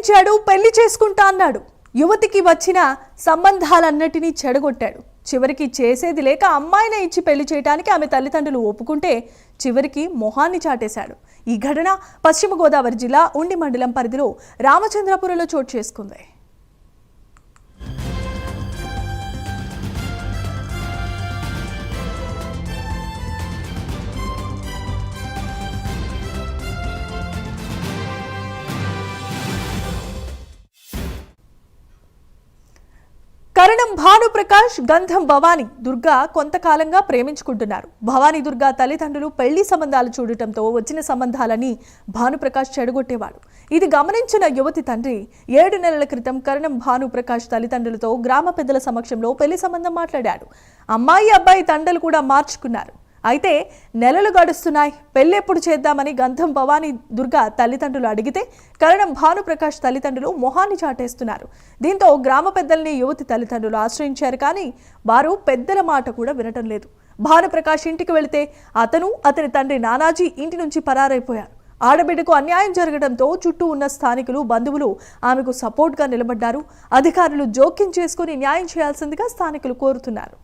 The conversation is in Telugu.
ప్రేమించాడు, పెళ్లి చేసుకుంటా అన్నాడు. యువతికి వచ్చిన సంబంధాలన్నిటినీ చెడగొట్టాడు. చివరికి చేసేది లేక అమ్మాయినే ఇచ్చి పెళ్లి చేయడానికి ఆమె తల్లిదండ్రులు ఒప్పుకుంటే చివరికి మొహాన్ని చాటేశాడు. ఈ ఘటన పశ్చిమ గోదావరి జిల్లా ఉండి మండలం పరిధిలో రామచంద్రపురంలో చోటు చేసుకుంది. కరణం భానుప్రకాష్, గంధం భవానీ దుర్గా కొంతకాలంగా ప్రేమించుకుంటున్నారు. భవానీ దుర్గా తల్లిదండ్రులు పెళ్లి సంబంధాలు చూడటంతో వచ్చిన సంబంధాలని భానుప్రకాష్ చెడగొట్టేవాడు. ఇది గమనించిన యువతి తండ్రి 7 నెలల క్రితం కరణం భానుప్రకాష్ తల్లిదండ్రులతో గ్రామ పెద్దల సమక్షంలో పెళ్లి సంబంధం మాట్లాడాడు. అమ్మాయి అబ్బాయి తండ్రులు కూడా మార్చుకున్నారు. అయితే నెలలు గడుస్తున్నాయి. పెళ్ళెప్పుడు చేద్దామని గంధం భవానీ దుర్గా తల్లిదండ్రులు అడిగితే కరణం భానుప్రకాష్ తల్లిదండ్రులు మొహాన్ని చాటేస్తున్నారు. దీంతో గ్రామ పెద్దల్ని యువతి తల్లిదండ్రులు ఆశ్రయించారు. కానీ వారు పెద్దల మాట కూడా వినటం లేదు. భానుప్రకాష్ ఇంటికి వెళితే అతను అతని తండ్రి నానాజీ ఇంటి నుంచి పరారైపోయారు. ఆడబిడ్డకు అన్యాయం జరగడంతో చుట్టూ ఉన్న స్థానికులు, బంధువులు ఆమెకు సపోర్ట్గా నిలబడ్డారు. అధికారులు జోక్యం చేసుకుని న్యాయం చేయాల్సిందిగా స్థానికులు కోరుతున్నారు.